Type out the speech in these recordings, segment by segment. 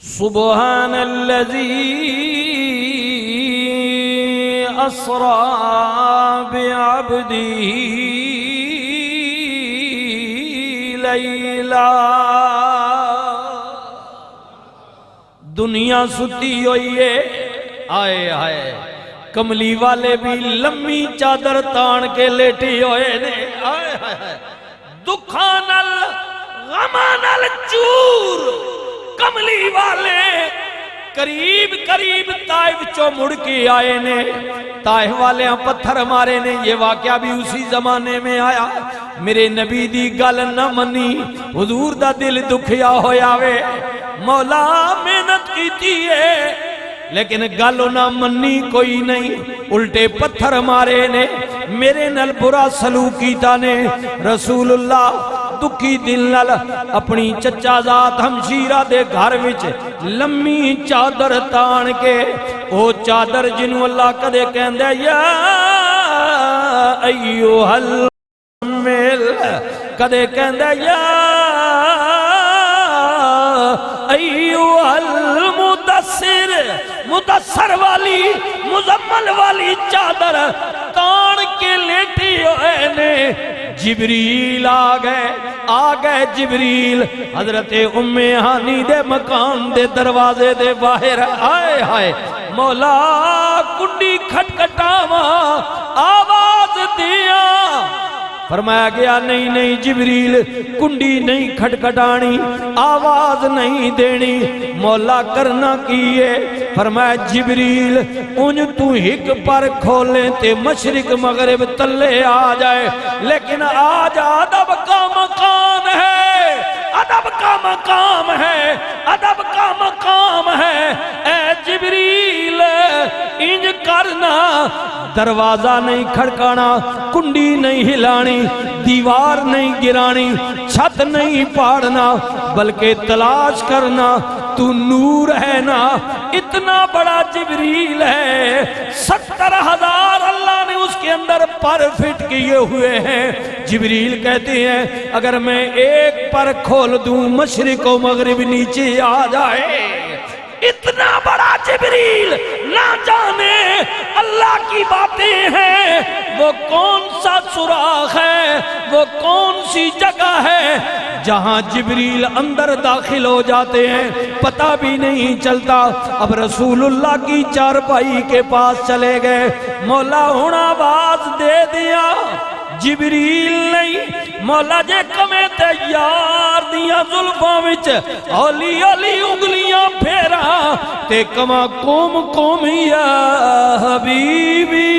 سبحان الذي اسرا بعبده لیلا دنیا ستی ہوئی ہے آئے آئے کملی والے بھی لمبی چادر تان کے لیٹی ہوئے نے آئے آئے دکھانل غمانل چور کملی والے قریب قریب طائف چو مڑ کے آئے نے طائف والے پتھر مارے نے یہ واقعہ بھی اسی زمانے میں آیا میرے نبی دی گل نہ منی حضور دا دل دکھیا ہویا وے مولا محنت کیتی ہے لیکن گالو نہ منی کوئی نہیں الٹے پتھر مارے نے میرے نل برا سلوک کیتا نے رسول اللہ دکھی دل نل اپنی چچا ذات ہمشیرہ دے گھر وچ لمبی چادر تان کے او چادر جنو اللہ کدے کہندے یا ایوہ المل کدے کہندے یا ایوہ المدثر مدثر والی مزمل والی چادر تان کے لیٹی ہوئے نے جبریل آ گئے جبریل حضرت ام ہانی دے مکان دے دروازے دے باہر آئے آئے مولا کنڈی کھٹکھٹاواں آواز دیا فرمایا گیا نہیں نہیں جبریل کنڈی نہیں کھٹکھٹانی آواز نہیں دینی مولا کرنا کیے فرمایا جبریل انج تو ہک پر کھولیں تے مشرق مغرب تلے آ جائے لیکن آج ادب کا مقام ہے ادب کا مقام ہے ادب کا مقام ہے اے جبریل انج کرنا دروازہ نہیں کھڑکانا کنڈی نہیں ہلانی دیوار نہیں گرانی چھت نہیں پاڑنا بلکہ تلاش کرنا تو نور ہے نا اتنا بڑا جبریل ہے 70,000 اللہ نے اس کے اندر پر فٹ کیے ہوئے ہیں جبریل کہتے ہیں اگر میں ایک پر کھول دوں مشرق و مغرب نیچے آ جائے اتنا بڑا جبریل نہ جانے اللہ کی باتیں ہیں وہ کون سا سوراخ ہے وہ کون سی جگہ ہے جہاں جبریل اندر داخل ہو جاتے ہیں پتہ بھی نہیں چلتا اب رسول اللہ کی چارپائی کے پاس چلے گئے مولا ہونا آواز دے دیا جبریل نہیں مولا جے کمیں تیار دیا ظلفاں وچ اولی اولی انگلیاں پھیرا تے کما قوم قوم یا حبیبی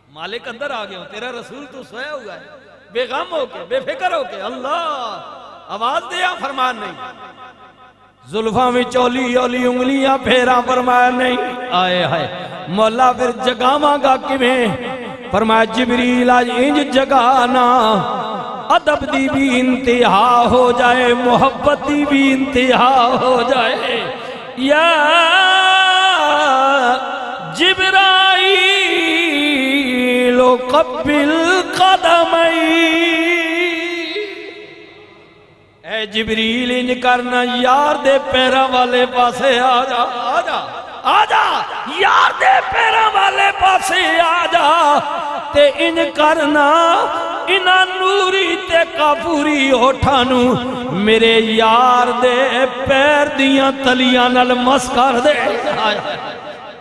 مالک اندر آ گیا تیرا رسول تو سویا ہوا ہے بے غم ہو کے بے فکر ہو کے اللہ آواز دیا فرمان نہیں زلفاں میں چولی اولی انگلیاں پھیرا فرمایا نہیں آئے آئے مولا پھر جگاواں گا کمیں فرمایا جبریل آج انج جگانا ادب دی بھی انتہا ہو جائے محبت دی بھی انتہا ہو جائے یا جبرائیل قبل قدمی اے جبریل انج کرنا یار دے پیرا والے پاسے آجا آجا آجا یار دے پیرا والے پاسے آجا تے انج کرنا انہ نوری تے کافوری ہوٹھانو میرے یار دے پیر دیاں تلیاں نل مس کر دے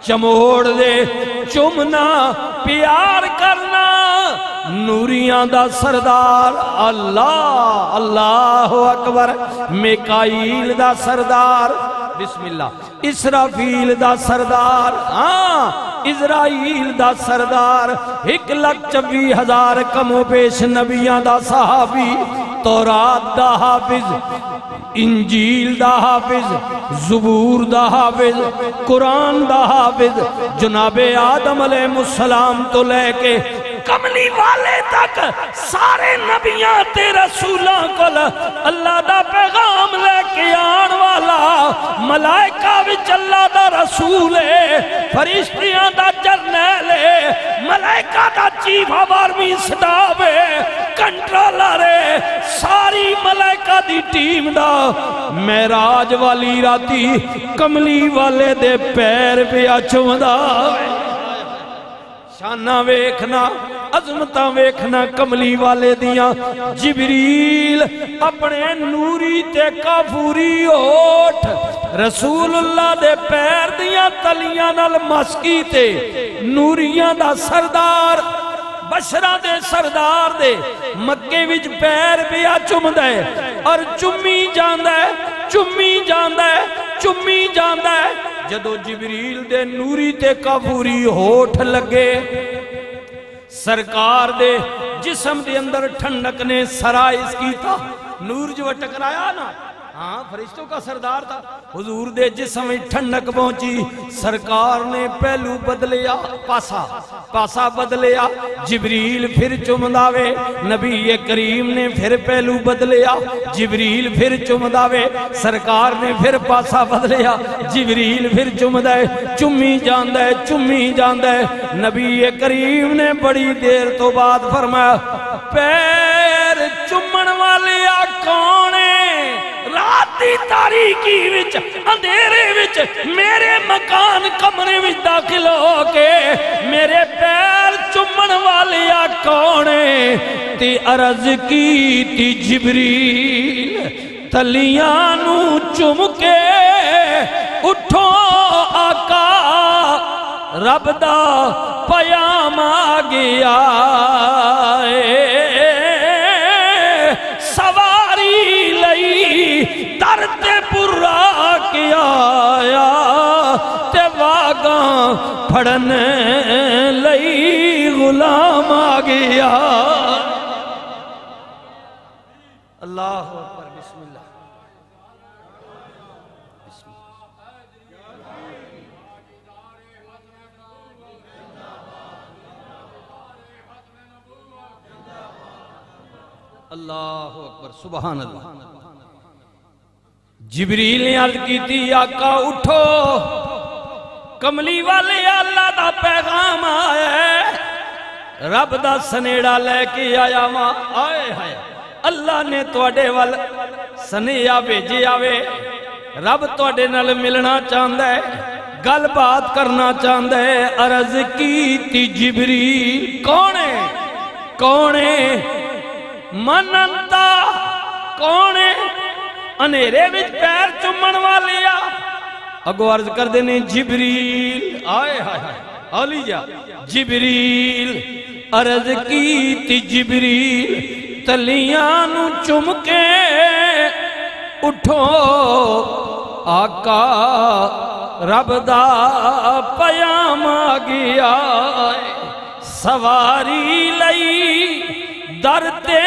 چموڑ دے چمنا پیار کرنا نوریاں دا سردار اللہ اللہ اکبر میکائیل دا سردار بسم اللہ اسرافیل دا سردار ہاں اسرائیل دا سردار 1,24,000 کم و پیش نبیاں دا صحابی تورات دا حافظ انجیل دا حافظ زبور دا حافظ قرآن دا حافظ جناب آدم علیہ السلام تو لے کے کملی والے تک سارے نبیاں تے رسولاں کل اللہ دا پیغام لے کے آن والا ملائکہ وچ اللہ دا رسول ہے فرشتیاں دا جرنیل ہے ملائکہ دا چیف آف آرمی سٹاف ہے، کنٹرولر ہے، ساری ملائکہ دی ٹیم دا معراج والی راتی کملی والے دے پیر پہ چومدا شانہ ویکھنا عظمتہ ویکھنا کملی والے دیاں جبریل اپنے نوری تے کافوری ہوٹھ رسول اللہ دے پیر دیاں تلیاں نال مسکی تے نوریاں دا سردار بشرہ دے سردار دے مکے وچ پیر پیا چمدہ ہے اور چمی جاندہ ہے چمی جاندہ ہے چمی جاندہ ہے جدو جبریل دے نوری تے کافوری ہوٹھ لگے سرکار دے جسم دے اندر ٹھنڈک نے سرائز کی تھا نور جو ٹکرایا نا ہاں فرشتوں کا سردار تھا حضور دے جسم میں ٹھنڈک پہنچی سرکار نے پہلو بدلیا پاسا بدلیا جبریل پھر چمداوے نبی کریم نے پھر پہلو بدلیا جبریل پھر چمداوے سرکار نے پھر پاسا بدلیا جبریل پھر چمدائے چمی جاندہ ہے نبی کریم نے بڑی دیر تو بعد فرمایا پیر چمن والیا کونے راتی تاریکی وچ اندھیرے وچ میرے مکان کمرے وچ داخل ہو کے میرے پیر چمن والیا کونے تی عرض کی تی جبریل تلیاں نو چم کے اٹھو آقا رب دا پیام آ گیا سواری لئی در تے پورا کیا تے واگاں پھڑن لئی غلام آ گیا اللہ اکبر بسم اللہ اللہ اکبر سبحان اللہ جبریل نے عرض کی تھی آقا اٹھو کملی والے اللہ دا پیغام آیا ہے رب دا سنیڑا لے کے آیا ماں آئے ہائے اللہ نے توڑے وال سنیڑا بھیجے آوے رب توڑے نال ملنا چاندہ ہے گل بات کرنا چاندہ ہے عرض کی تھی جبریل کونے مننتا کونے انیرے وچ پیر چمن والیا اگو عرض کر دینے جبریل آئے آلی جا جبریل عرض کی تی جبریل تلیاں نو چم کے اٹھو آقا رب دا پیام آ گیا سواری لئی درتے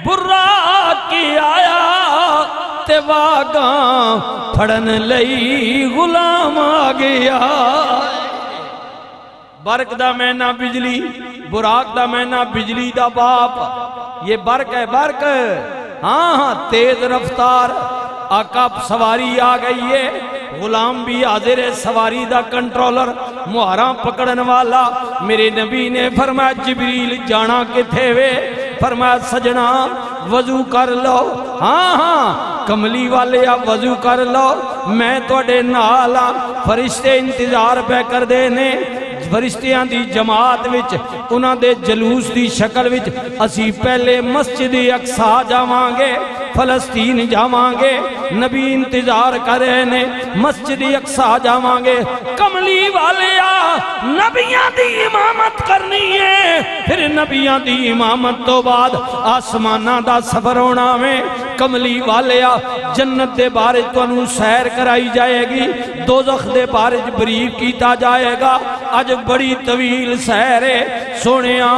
برا کی آیا تے واگاں پھڑن لئی غلام آ گیا برق دا مہینہ بجلی براق دا مہینہ بجلی دا باپ یہ برق ہے برق ہاں تیز رفتار آقا سواری آ گئی ہے غلام بھی حاضر ہے سواری دا کنٹرولر مہاراں پکڑن والا میرے نبی نے فرمایا جبریل جانا کتھے وے فرمایا سجنا وضو کر لو ہاں کملی والے آپ وضو کر لو میں توڑے نالا فرشتے انتظار پہ کر دینے فرشتیاں دی جماعت وچ انہاں دے جلوس دی شکل وچ اسی پہلے مسجد اقصی جاوانگے فلسطین جاوانگے نبی انتظار کرے نے مسجد اقصی جاوانگے کملی والے نبیاں دی امامت کرنی ہے پھر نبیاں دی امامت تو بعد آسمانہ دا سفر ہونا میں کملی والے جنت دے بارج تو انہوں سیر کرائی جائے گی دوزخ دے بارج بریف کیتا جائے گا آج بڑی طویل سیر ہے سونیاں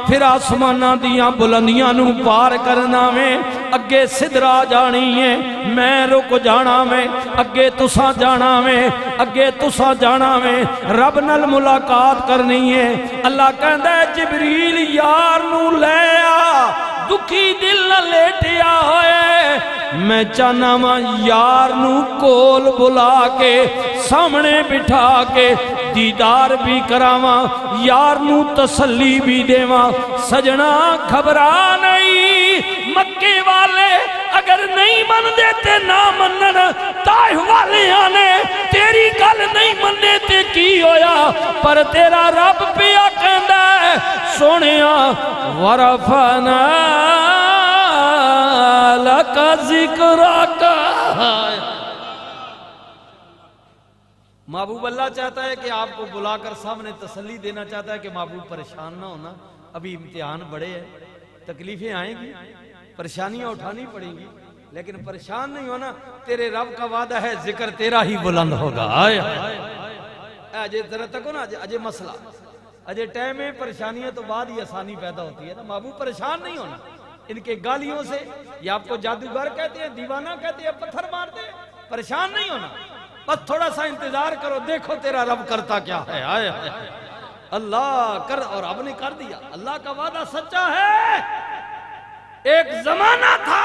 پھر آسمانہ دیاں بلندیاں نو پار کرنا میں اگے صدرہ جانی ہے میں رک جانا میں اگے تسا جانا میں اگے تسا جانا میں رب نال ملاقات کرنی ہے اللہ کہندہ ہے جبریل یار نو لے آ دکھی دل نہ لیٹیا ہوئے میں چاہنا ماں یار نو کول بلا کے سامنے بٹھا کے دیدار بھی کراواں یار نو تسلی بھی دیواں سجنا گھبرا نہیں مکے والے اگر نہیں من دیتے نہ منن طائف والے آنے تیری گل نہیں مننے تے کی ہویا پر تیرا رب پیا کہندا ہے سونیا ورفعنا لک ذکرک محبوب اللہ چاہتا ہے کہ آپ کو بلا کر سامنے تسلی دینا چاہتا ہے کہ محبوب پریشان نہ ہونا ابھی امتحان بڑے ہیں تکلیفیں آئیں گی پریشانیاں اٹھانی پڑیں گی لیکن پریشان نہیں ہونا تیرے رب کا وعدہ ہے ذکر تیرا ہی بلند ہوگا اجے ذرا تک نا اجے مسئلہ اجے ٹائم میں پریشانیاں تو بعد ہی آسانی پیدا ہوتی ہے نا محبوب پریشان نہیں ہونا ان کے گالیوں سے یہ آپ کو جادوگر کہتے ہیں دیوانہ کہتے ہیں پتھر مارتے ہیں پریشان نہیں ہونا بس تھوڑا سا انتظار کرو دیکھو تیرا رب کرتا کیا ہے آئے اللہ کر اور اب نے کر دیا اللہ کا وعدہ سچا ہے ایک زمانہ تھا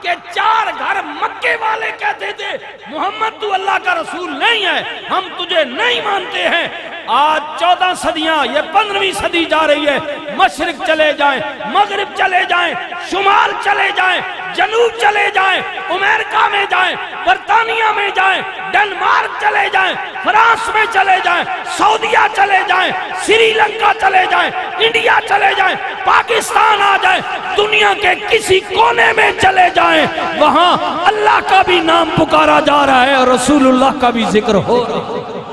کہ 4 گھر مکے والے کہتے تھے محمد تو اللہ کا رسول نہیں ہے ہم تجھے نہیں مانتے ہیں آج 14 صدیاں یہ 15ویں صدی جا رہی ہے مشرق چلے جائیں مغرب چلے جائیں شمال چلے جائیں جنوب چلے جائیں امریکہ میں جائیں برطانیہ میں جائیں ڈنمارک چلے جائیں فرانس میں چلے جائیں سعودیہ چلے جائیں سری لنکا چلے جائیں انڈیا چلے جائیں پاکستان آ جائیں دنیا کے کسی کونے میں چلے جائیں وہاں اللہ کا بھی نام پکارا جا رہا ہے اور رسول اللہ کا بھی ذکر ہو رہا ہے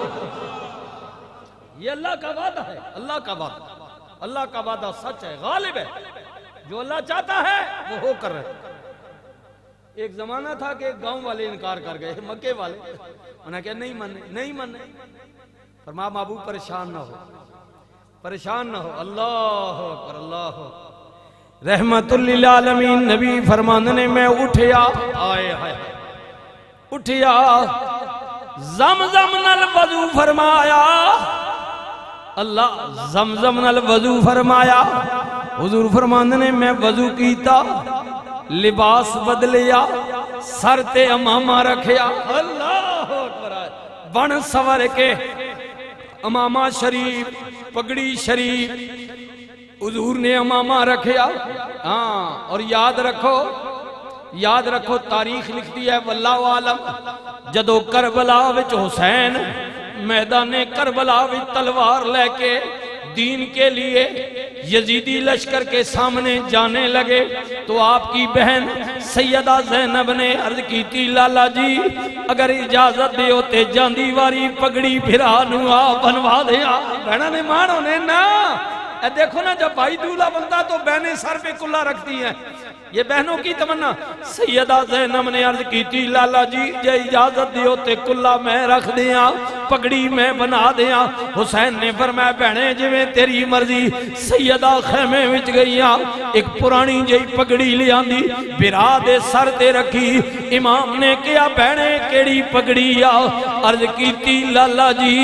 یہ اللہ کا وعدہ ہے اللہ کا وعدہ سچ ہے غالب ہے جو اللہ چاہتا ہے وہ ہو کر رہے ایک زمانہ تھا کہ گاؤں والے انکار کر گئے مکے والے انہوں نے کہا نہیں مننے فرمایا محبوب پریشان نہ ہو اللہ اکبر اللہ رحمت للعالمین نبی فرمانے میں اٹھیا زمزم نال وضو فرمایا اللہ زمزم نال وضو فرمایا حضور فرمانے میں وضو کیتا لباس بدلیا سر تے امامہ رکھیا اللہ اکبر بن سور کے امامہ شریف پگڑی شریف حضور نے امامہ رکھیا اور یاد رکھو تاریخ لکھتی ہے واللہ عالم جدو کربلا وچ حسین میدان کربلا وچ تلوار لے کے دین کے لیے یزیدی لشکر کے سامنے جانے لگے تو آپ کی بہن سیدہ زینب نے عرض کی تھی لالا جی اگر اجازت دے ہوتے جاندی واری پگڑی بھرانو آ بنوا دے بہنہ نے مانو نے نا دیکھو نا جب بھائی دولہ بنتا تو بہنیں سر پہ کلہ رکھتی ہیں یہ بہنوں کی تمنا سیدہ زینب نے عرض کی تھی لالا جی جے اجازت دیو تے کلہ میں رکھ دیاں پگڑی میں بنا دیاں حسین نے فرمایا بہنیں جویں تیری مرضی سیدہ خیمے وچ گئیاں ایک پرانی جئی پگڑی لے آندی بھرا دے سر تے رکھی امام نے کیا بہنیں کیڑی پگڑی عرض کی تھی لالا جی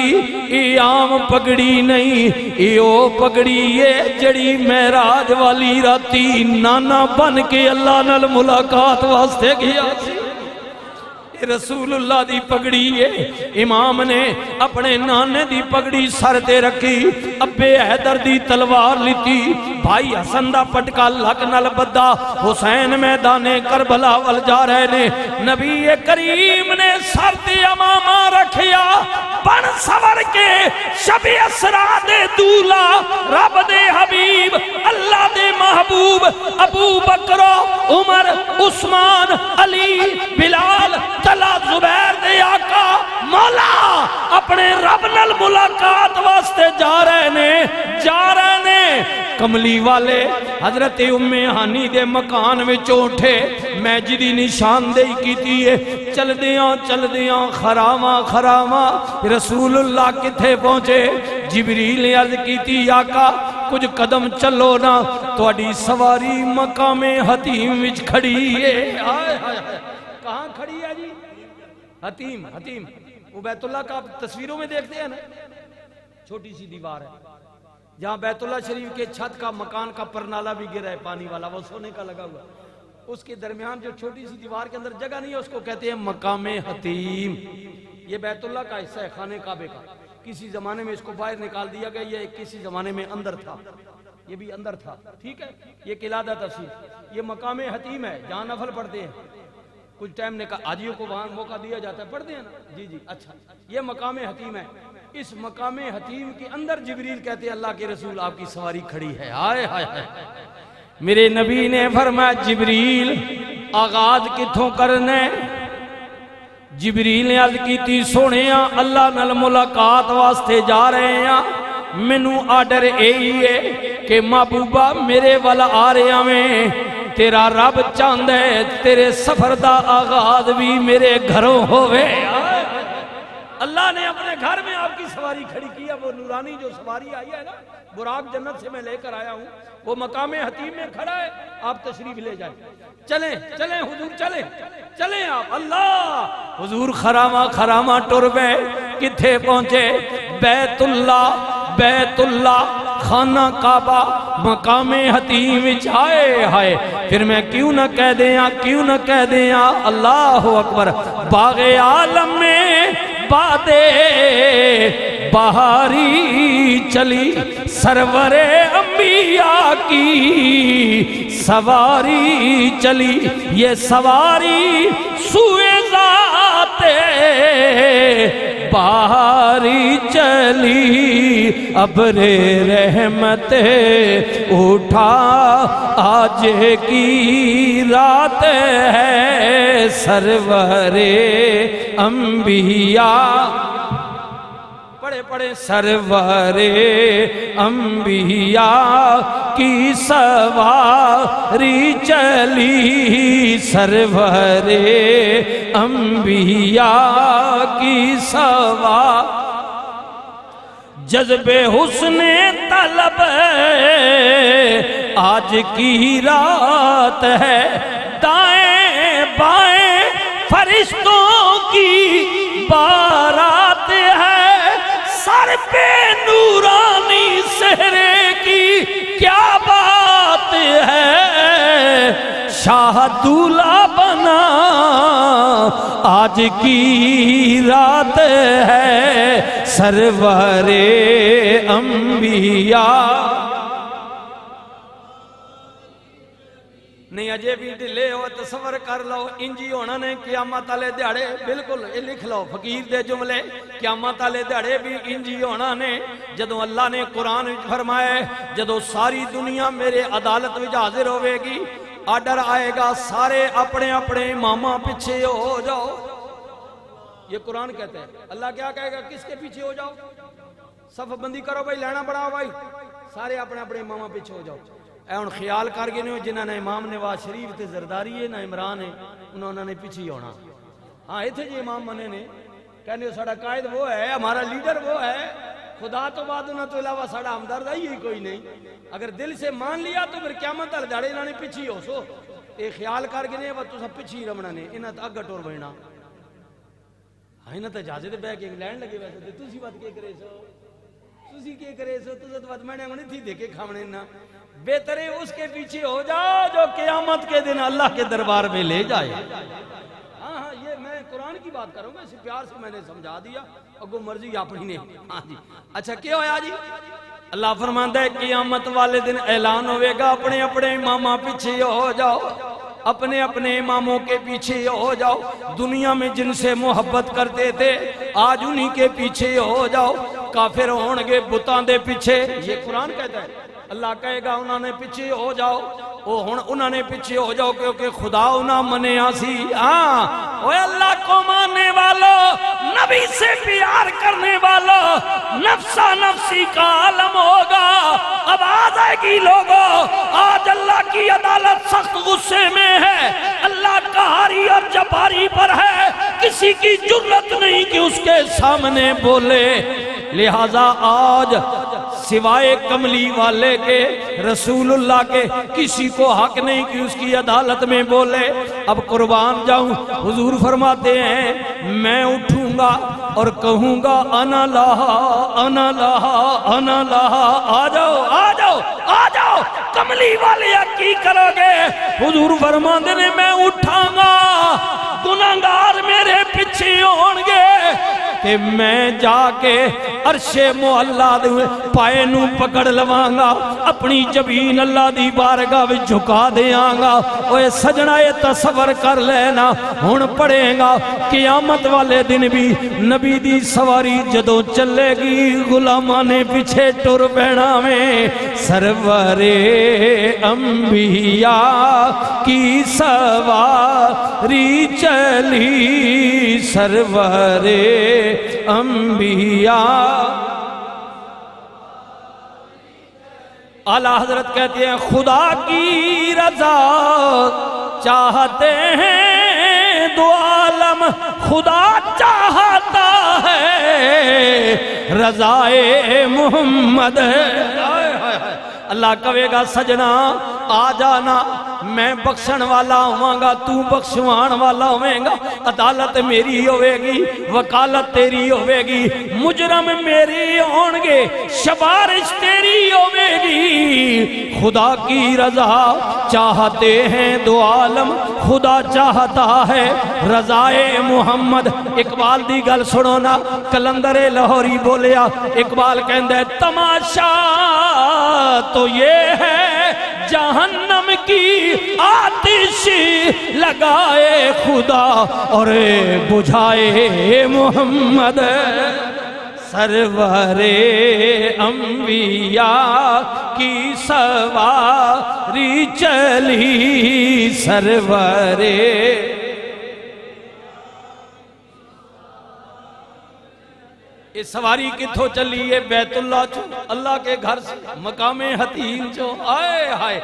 یہ عام پگڑی نہیں یہ پگڑی یہ جڑی معراج والی راتی نانا بن کے اللہ نال ملاقات واسطے گیا رسول اللہ دی پگڑی ہے امام نے اپنے نانے دی پگڑی سر تے رکھی ابے حیدر دی تلوار لیتی بھائی حسن دا پٹکا لک نال بدا حسین میدان کربلا ول جا رہے نے نبی کریم نے سر تے امامہ رکھیا بن سور کے شب اسرا دے دولا رب دے حبیب اللہ دے محبوب ابو بکر عمر عثمان علی بلال طلحہ زبیر دے آقا مولا اپنے رب نال ملاقات واسطے جا رہے نے کملی والے حضرت ام ہانی دے مکان میں اٹھے میں جدی نشاندہی کیتی ہے چل دیاں خراما رسول اللہ کتھے پہنچے جبریل عرض کیتی آقا کچھ قدم چلو نا تواڈی سواری مقام حتیم وچ کھڑی ہے کہاں کھڑی ہے جی حتیم وہ بیت اللہ کا آپ تصویروں میں دیکھتے ہیں نا چھوٹی سی دیوار ہے جہاں بیت اللہ شریف کے چھت کا مکان کا پرنالہ بھی گرا ہے پانی والا وہ سونے کا لگا ہوا اس کے درمیان جو چھوٹی سی دیوار کے اندر جگہ نہیں ہے اس کو کہتے ہیں مقام حتیم یہ بیت اللہ کا حصہ ہے خانے کعبے کا کسی زمانے میں اس کو باہر نکال دیا گیا، یہ کسی زمانے میں اندر تھا، یہ بھی اندر تھا، ٹھیک ہے. یہ قلادہ تفسیر، یہ مقام حتیم ہے جہاں نفل پڑھتے ہیں. کچھ ٹائم نے کہا حاجیوں کو وہاں موقع دیا جاتا ہے، پڑھتے ہیں نا، جی جی اچھا. یہ مقام حتیم ہے. اس مقام حتیم کے اندر جبریل کہتے ہیں اللہ کے رسول آپ کی سواری کھڑی ہے. ہائے ہائے ہائے. میرے نبی نے فرمایا جبریل آغاز کتھوں کرنے؟ جبریل نے عرض کی تھی سونے اللہ نال ملاقات واسطے جا رہے ہیں، مینوں آرڈر یہی ہے کہ محبوبہ میرے والا آ رہے ہیں، تیرا رب چاہتا ہے تیرے سفر دا آغاز بھی میرے گھروں ہوئے. اللہ نے اپنے گھر میں آپ کی سواری کھڑی کی ہے. وہ نورانی جو سواری آئی ہے نا، براق جنت سے میں لے کر آیا ہوں، وہ مقام حتیم میں کھڑا ہے، آپ تشریف لے جائیں. چلیں چلیں حضور چلیں چلیں آپ. اللہ حضور خرامہ ٹر گئے. کتھے پہنچے؟ بیت اللہ خانہ کعبہ مقام حتیم چھائے. ہائے پھر میں کیوں نہ کہہ دیا اللہ اکبر. باغ عالم میں بادے بہاری چلی، سرور انبیاء کی سواری چلی، یہ سواری سوئے ذات بہاری چلی. ابر رحمت اٹھا آج کی رات ہے، سرور انبیاء پڑھے سرور انبیاء کی سواری چلی، سرور انبیاء کی سواری. جذب حسن طلب آج کی رات ہے، دائیں بائیں فرشتوں کی بارات ہے، سر پہ نورانی سہرے کی کیا بات ہے، شاہ دولہا بنا آج کی رات ہے، سرور انبیاء. نہیں اجے بھی ڈھلے ہو تصور کر لو انجی ہونا نے قیامت والے دیہڑے. بالکل یہ لکھ لو فقیر دے جملے، قیامت والے دیہڑے بھی انجی ہونا نے. جدوں اللہ نے قرآن فرمایا جدوں ساری دنیا میرے عدالت وچ حاضر ہوے گی، آرڈر آئے گا سارے اپنے اپنے اماماں پیچھے ہو جاؤ. یہ قرآن کہتا ہے. اللہ کیا کہے گا؟ کس کے پیچھے ہو جاؤ؟ صف بندی کرو بھائی، لینا بڑھاؤ بھائی، سارے اپنے اپنے اماماں پیچھے ہو جاؤ. اے ان خیال کر گئے نہیں جنہاں نے امام نواز شریف تے زرداری ہے نہ عمران ہے، انہوں نے پیچھے ہونا. ہاں ایتھے جی امام بنے نے کہنے ساڑا قائد وہ ہے، ہمارا لیڈر وہ ہے، خدا تو بعد انہوں تو علاوہ ساڑا ہمدرد ہی کوئی نہیں. اگر دل سے مان لیا تو پھر قیامت تک داڑے انہوں نے پیچھے ہو سو. اے خیال کر گئے نہیں وہ تو سب پیچھے رمنا نے، انہوں تو اگا ٹور بہنا. ہاں انہوں تو جازے دے بے کے انگلینڈ لگے ویسے تھے. تُسی بات کے کرے سو، تُسی کے کرے سو، تُسی تو بات میں نے انہیں تھی دیکھے کھامنے نا. بہتر ہے اس کے پیچھے ہو جاؤ جو قیامت کے دن اللہ کے دربار میں لے جائے. ہاں یہ میں قرآن کی بات کروں گا، اسے پیار سے میں نے سمجھا دیا، اگو مرضی اپنی نے. ہاں جی اچھا کیا ہویا جی؟ اللہ فرماندا ہے قیامت والے دن اعلان ہوئے گا اپنے اپنے اماماں پیچھے ہو جاؤ، اپنے اپنے اماموں کے پیچھے ہو جاؤ. دنیا میں جن سے محبت کرتے تھے آج انہی کے پیچھے ہو جاؤ. کافر ہونگے بتاں دے پیچھے، یہ قرآن کہتا ہے. اللہ کہے گا انہوں نے پیچھے ہو جاؤ، انہوں نے پیچھے ہو جاؤ کیونکہ خدا انہوں منے آسی. ہاں اوہ اللہ کو ماننے والوں، نبی سے پیار کرنے والوں، نفسا نفسی کا عالم ہوگا. آواز آئے گی لوگوں، آج اللہ کی عدالت سخت غصے میں ہے، اللہ قہاری اور جباری پر ہے، کسی کی جرت نہیں کہ اس کے سامنے بولے. لہذا آج سوائے کملی والے کے، رسول اللہ کے، کسی کو حق نہیں کہ اس کی عدالت میں بولے. اب قربان جاؤں، حضور فرماتے ہیں میں اٹھوں گا اور کہوں گا انا لہا انا لہا انا لہا. آ جاؤ آ جاؤ آ جاؤ، کملی والے کی کرو گے؟ حضور فرماتے ہیں میں اٹھاں گا، گناہگار میرے پیچھے ہون گے، کہ میں جا کے عرش معلا دے پائے نو پکڑ لواں گا اپنی جبین اللہ دی بارگاہ وچ جھکا دیاں گا اوے سجنا یہ تصور کر لینا ہن پڑھے گا قیامت والے دن بھی نبی دی سواری جدوں چلے گی غلاماں نے پیچھے ٹر پینا میں سرور انبیاء کی سواری چلی سرور انبیاء اعلیٰ حضرت کہتے ہیں خدا کی رضا چاہتے ہیں دو عالم خدا چاہتا ہے رضائے محمد اللہ کہے گا سجنا آ جانا میں بخشن والا ہوں گا تو بخشوان والا ہوئے گا عدالت میری ہوئے گی وکالت تیری ہوئے گی مجرم میری ہون گے شبارش تیری ہوئے گی خدا کی رضا چاہتے ہیں دو عالم خدا چاہتا ہے رضائے محمد اقبال دی گل سنو نا کلندر لاہوری بولیا اقبال کہندہ ہے تماشا تو یہ ہے جہنم کی آتش لگائے خدا اور بجھائے محمد سرور انبیاء کی سواری چلی سرور یہ سواری کتھو چلی ہے بیت اللہ چو اللہ کے گھر سے مقام حتیم چو آئے ہائے